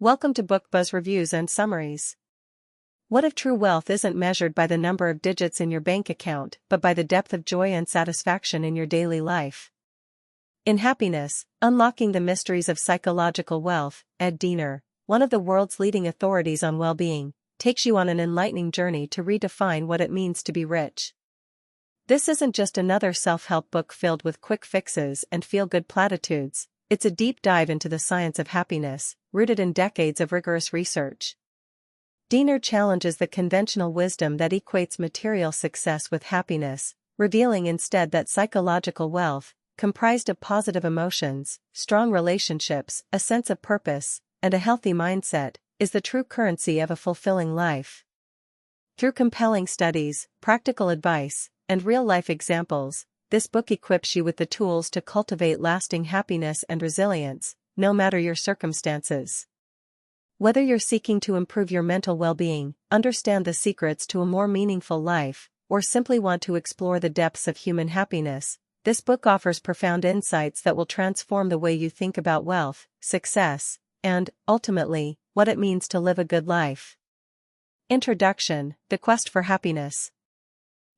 Welcome to Book Buzz Reviews and Summaries. What if true wealth isn't measured by the number of digits in your bank account, but by the depth of joy and satisfaction in your daily life? In Happiness, Unlocking the Mysteries of Psychological Wealth, Ed Diener, one of the world's leading authorities on well-being, takes you on an enlightening journey to redefine what it means to be rich. This isn't just another self-help book filled with quick fixes and feel-good platitudes. It's a deep dive into the science of happiness, rooted in decades of rigorous research. Diener challenges the conventional wisdom that equates material success with happiness, revealing instead that psychological wealth, comprised of positive emotions, strong relationships, a sense of purpose, and a healthy mindset, is the true currency of a fulfilling life. Through compelling studies, practical advice, and real-life examples, this book equips you with the tools to cultivate lasting happiness and resilience, no matter your circumstances. Whether you're seeking to improve your mental well-being, understand the secrets to a more meaningful life, or simply want to explore the depths of human happiness, this book offers profound insights that will transform the way you think about wealth, success, and, ultimately, what it means to live a good life. Introduction: The Quest for Happiness.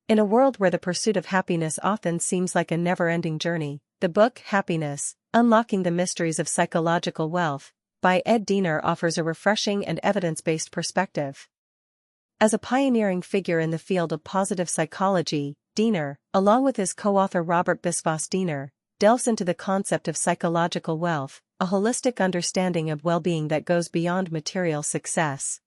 In a world where the pursuit of happiness often seems like a never-ending journey, the book Happiness, Unlocking the Mysteries of Psychological Wealth, by Ed Diener offers a refreshing and evidence-based perspective. As a pioneering figure in the field of positive psychology, Diener, along with his co-author Robert Biswas Diener, delves into the concept of psychological wealth, a holistic understanding of well-being that goes beyond material success.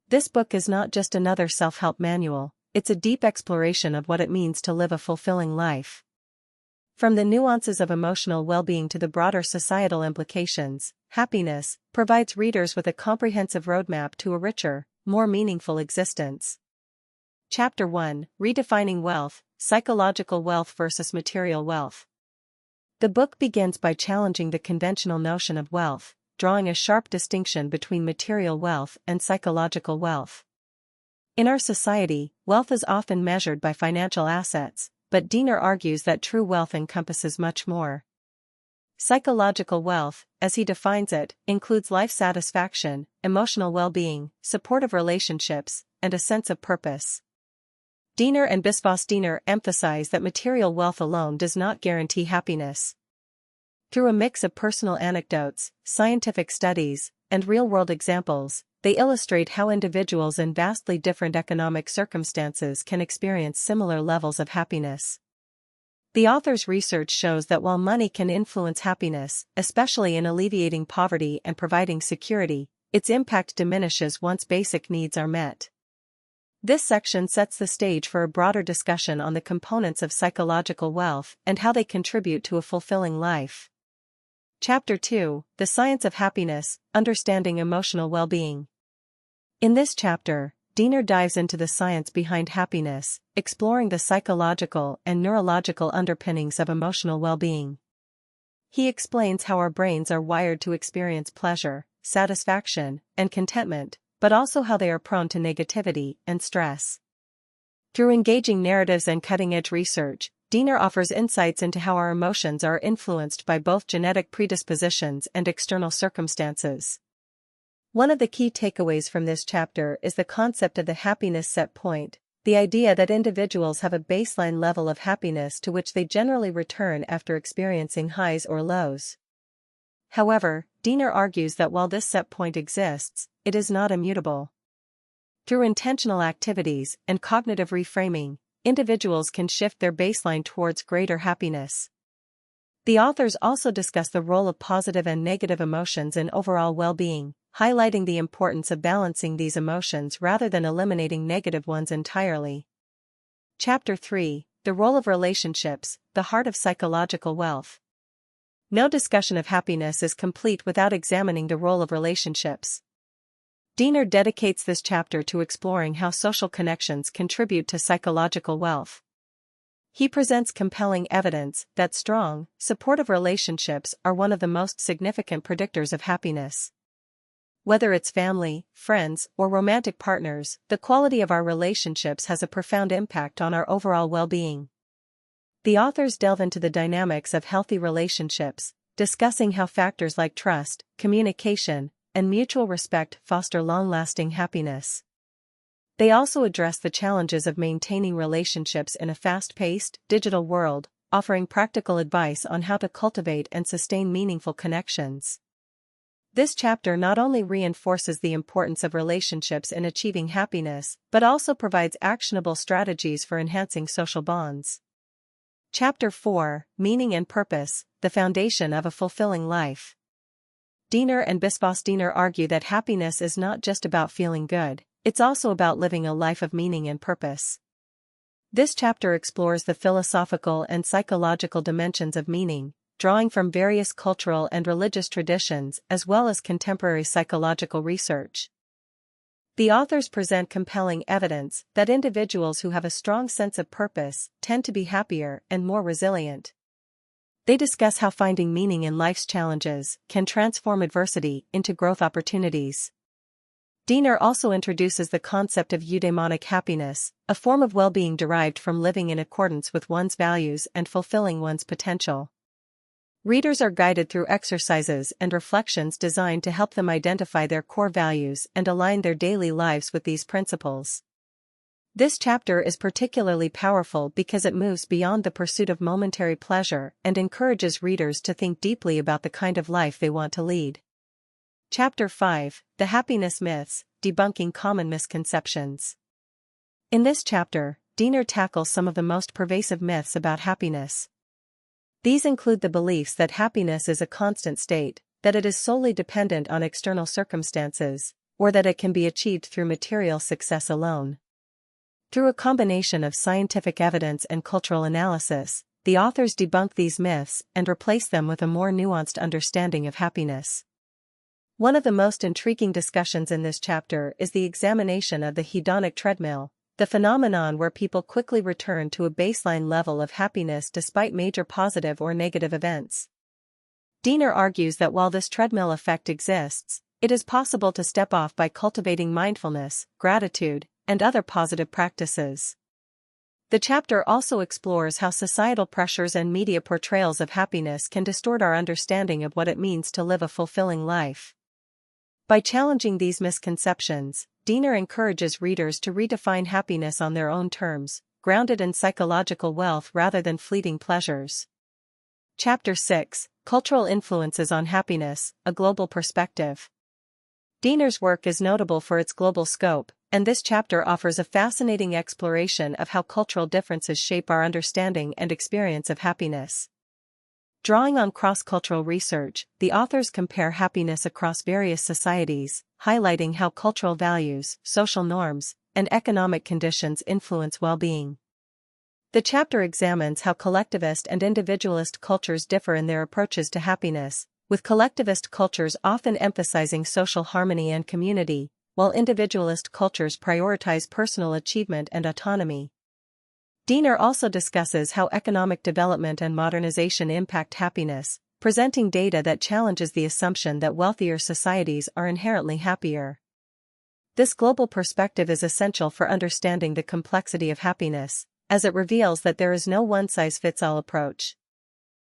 This book is not just another self-help manual. It's a deep exploration of what it means to live a fulfilling life. From the nuances of emotional well-being to the broader societal implications, Happiness provides readers with a comprehensive roadmap to a richer, more meaningful existence. Chapter 1: Redefining Wealth, Psychological Wealth versus Material Wealth. The book begins by challenging the conventional notion of wealth, drawing a sharp distinction between material wealth and psychological wealth. In our society, wealth is often measured by financial assets, but Diener argues that true wealth encompasses much more. Psychological wealth, as he defines it, includes life satisfaction, emotional well-being, supportive relationships, and a sense of purpose. Diener and Biswas Diener emphasize that material wealth alone does not guarantee happiness. Through a mix of personal anecdotes, scientific studies, and real-world examples, they illustrate how individuals in vastly different economic circumstances can experience similar levels of happiness. The author's research shows that while money can influence happiness, especially in alleviating poverty and providing security, its impact diminishes once basic needs are met. This section sets the stage for a broader discussion on the components of psychological wealth and how they contribute to a fulfilling life. Chapter 2: The Science of Happiness, Understanding Emotional Well-being. In this chapter, Diener dives into the science behind happiness, exploring the psychological and neurological underpinnings of emotional well-being. He explains how our brains are wired to experience pleasure, satisfaction, and contentment, but also how they are prone to negativity and stress. Through engaging narratives and cutting-edge research, Diener offers insights into how our emotions are influenced by both genetic predispositions and external circumstances. One of the key takeaways from this chapter is the concept of the happiness set point, the idea that individuals have a baseline level of happiness to which they generally return after experiencing highs or lows. However, Diener argues that while this set point exists, it is not immutable. Through intentional activities and cognitive reframing, individuals can shift their baseline towards greater happiness. The authors also discuss the role of positive and negative emotions in overall well-being, highlighting the importance of balancing these emotions rather than eliminating negative ones entirely. Chapter 3: The Role of Relationships, the Heart of Psychological Wealth. No discussion of happiness is complete without examining the role of relationships. Diener dedicates this chapter to exploring how social connections contribute to psychological wealth. He presents compelling evidence that strong, supportive relationships are one of the most significant predictors of happiness. Whether it's family, friends, or romantic partners, the quality of our relationships has a profound impact on our overall well-being. The authors delve into the dynamics of healthy relationships, discussing how factors like trust, communication, and mutual respect foster long-lasting happiness. They also address the challenges of maintaining relationships in a fast-paced, digital world, offering practical advice on how to cultivate and sustain meaningful connections. This chapter not only reinforces the importance of relationships in achieving happiness, but also provides actionable strategies for enhancing social bonds. Chapter 4, Meaning and Purpose, the Foundation of a Fulfilling Life. Diener and Diener argue that happiness is not just about feeling good, it's also about living a life of meaning and purpose. This chapter explores the philosophical and psychological dimensions of meaning, drawing from various cultural and religious traditions as well as contemporary psychological research. The authors present compelling evidence that individuals who have a strong sense of purpose tend to be happier and more resilient. They discuss how finding meaning in life's challenges can transform adversity into growth opportunities. Diener also introduces the concept of eudaimonic happiness, a form of well-being derived from living in accordance with one's values and fulfilling one's potential. Readers are guided through exercises and reflections designed to help them identify their core values and align their daily lives with these principles. This chapter is particularly powerful because it moves beyond the pursuit of momentary pleasure and encourages readers to think deeply about the kind of life they want to lead. Chapter 5, The Happiness Myths, Debunking Common Misconceptions. In this chapter, Diener tackles some of the most pervasive myths about happiness. These include the beliefs that happiness is a constant state, that it is solely dependent on external circumstances, or that it can be achieved through material success alone. Through a combination of scientific evidence and cultural analysis, the authors debunk these myths and replace them with a more nuanced understanding of happiness. One of the most intriguing discussions in this chapter is the examination of the hedonic treadmill, the phenomenon where people quickly return to a baseline level of happiness despite major positive or negative events. Diener argues that while this treadmill effect exists, it is possible to step off by cultivating mindfulness, gratitude, and other positive practices. The chapter also explores how societal pressures and media portrayals of happiness can distort our understanding of what it means to live a fulfilling life. By challenging these misconceptions, Diener encourages readers to redefine happiness on their own terms, grounded in psychological wealth rather than fleeting pleasures. Chapter 6, Cultural Influences on Happiness, A Global Perspective. Diener's work is notable for its global scope, and this chapter offers a fascinating exploration of how cultural differences shape our understanding and experience of happiness. Drawing on cross-cultural research, the authors compare happiness across various societies, highlighting how cultural values, social norms, and economic conditions influence well-being. The chapter examines how collectivist and individualist cultures differ in their approaches to happiness, with collectivist cultures often emphasizing social harmony and community, while individualist cultures prioritize personal achievement and autonomy. Diener also discusses how economic development and modernization impact happiness, presenting data that challenges the assumption that wealthier societies are inherently happier. This global perspective is essential for understanding the complexity of happiness, as it reveals that there is no one-size-fits-all approach.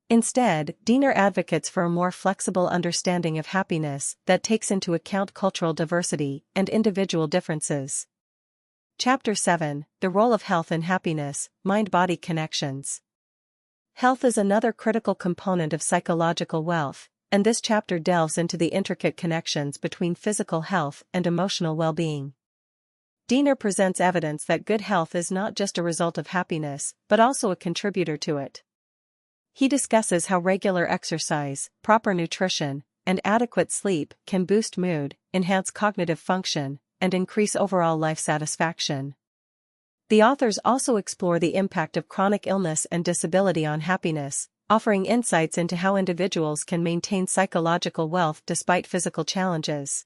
Instead, Diener advocates for a more flexible understanding of happiness that takes into account cultural diversity and individual differences. Chapter 7, The Role of Health in Happiness, Mind-Body Connections. Health is another critical component of psychological wealth, and this chapter delves into the intricate connections between physical health and emotional well-being. Diener presents evidence that good health is not just a result of happiness, but also a contributor to it. He discusses how regular exercise, proper nutrition, and adequate sleep can boost mood, enhance cognitive function, and increase overall life satisfaction. The authors also explore the impact of chronic illness and disability on happiness, offering insights into how individuals can maintain psychological wealth despite physical challenges.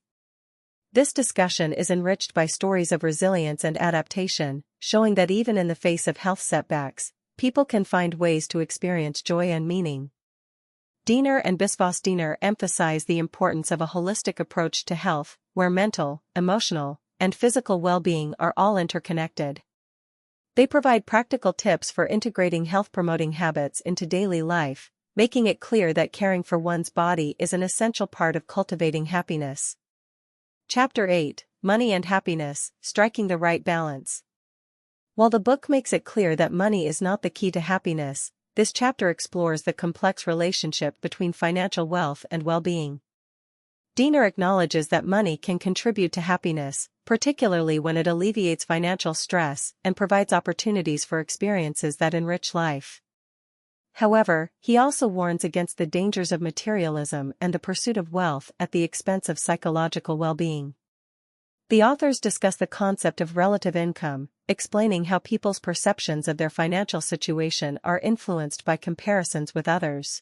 This discussion is enriched by stories of resilience and adaptation, showing that even in the face of health setbacks, people can find ways to experience joy and meaning. Diener and Diener emphasize the importance of a holistic approach to health, where mental, emotional, and physical well-being are all interconnected. They provide practical tips for integrating health-promoting habits into daily life, making it clear that caring for one's body is an essential part of cultivating happiness. Chapter 8, Money and Happiness, Striking the Right Balance. While the book makes it clear that money is not the key to happiness, this chapter explores the complex relationship between financial wealth and well-being. Diener acknowledges that money can contribute to happiness, particularly when it alleviates financial stress and provides opportunities for experiences that enrich life. However, he also warns against the dangers of materialism and the pursuit of wealth at the expense of psychological well-being. The authors discuss the concept of relative income, explaining how people's perceptions of their financial situation are influenced by comparisons with others.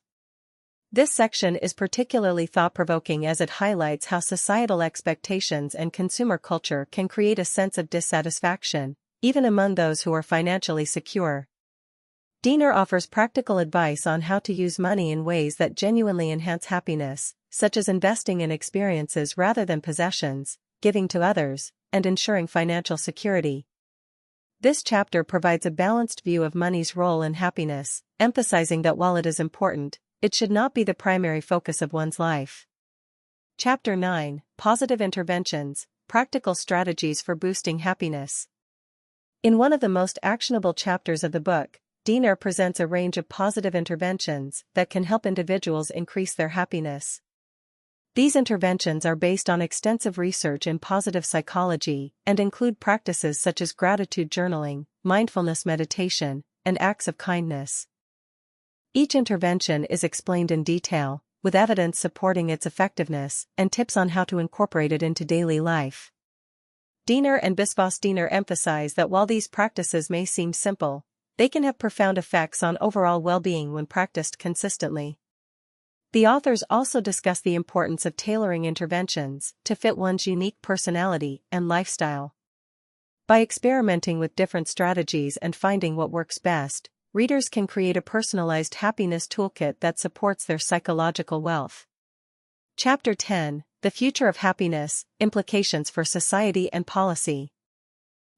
This section is particularly thought-provoking as it highlights how societal expectations and consumer culture can create a sense of dissatisfaction, even among those who are financially secure. Diener offers practical advice on how to use money in ways that genuinely enhance happiness, such as investing in experiences rather than possessions, giving to others, and ensuring financial security. This chapter provides a balanced view of money's role in happiness, emphasizing that while it is important, it should not be the primary focus of one's life. Chapter 9, Positive Interventions, Practical Strategies for Boosting Happiness. In one of the most actionable chapters of the book, Diener presents a range of positive interventions that can help individuals increase their happiness. These interventions are based on extensive research in positive psychology and include practices such as gratitude journaling, mindfulness meditation, and acts of kindness. Each intervention is explained in detail, with evidence supporting its effectiveness and tips on how to incorporate it into daily life. Diener and Diener emphasize that while these practices may seem simple, they can have profound effects on overall well-being when practiced consistently. The authors also discuss the importance of tailoring interventions to fit one's unique personality and lifestyle. By experimenting with different strategies and finding what works best, readers can create a personalized happiness toolkit that supports their psychological wealth. Chapter 10, The Future of Happiness, Implications for Society and Policy.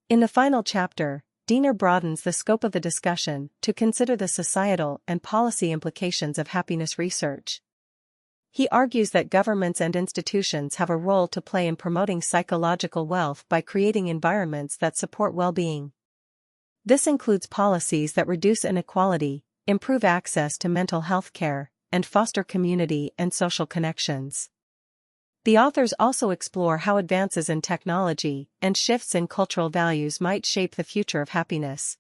In the final chapter, Diener broadens the scope of the discussion to consider the societal and policy implications of happiness research. He argues that governments and institutions have a role to play in promoting psychological wealth by creating environments that support well-being. This includes policies that reduce inequality, improve access to mental health care, and foster community and social connections. The authors also explore how advances in technology and shifts in cultural values might shape the future of happiness.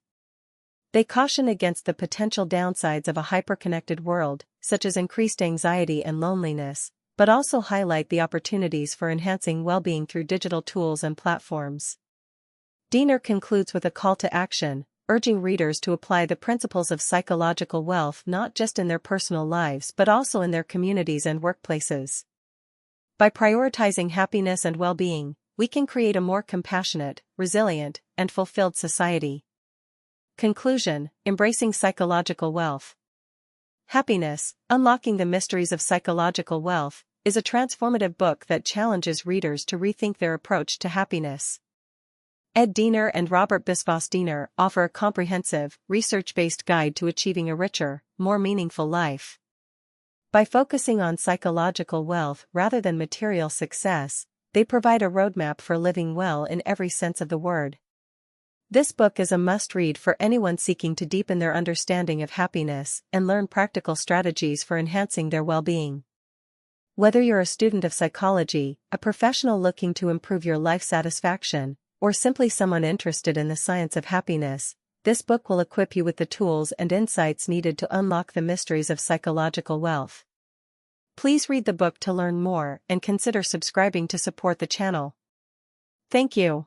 They caution against the potential downsides of a hyper-connected world, such as increased anxiety and loneliness, but also highlight the opportunities for enhancing well-being through digital tools and platforms. Diener concludes with a call to action, urging readers to apply the principles of psychological wealth not just in their personal lives but also in their communities and workplaces. By prioritizing happiness and well-being, we can create a more compassionate, resilient, and fulfilled society. Conclusion: Embracing Psychological Wealth. Happiness, Unlocking the Mysteries of Psychological Wealth, is a transformative book that challenges readers to rethink their approach to happiness. Ed Diener and Robert Diener offer a comprehensive, research-based guide to achieving a richer, more meaningful life. By focusing on psychological wealth rather than material success, they provide a roadmap for living well in every sense of the word. This book is a must-read for anyone seeking to deepen their understanding of happiness and learn practical strategies for enhancing their well-being. Whether you're a student of psychology, a professional looking to improve your life satisfaction, or simply someone interested in the science of happiness, this book will equip you with the tools and insights needed to unlock the mysteries of psychological wealth. Please read the book to learn more and consider subscribing to support the channel. Thank you.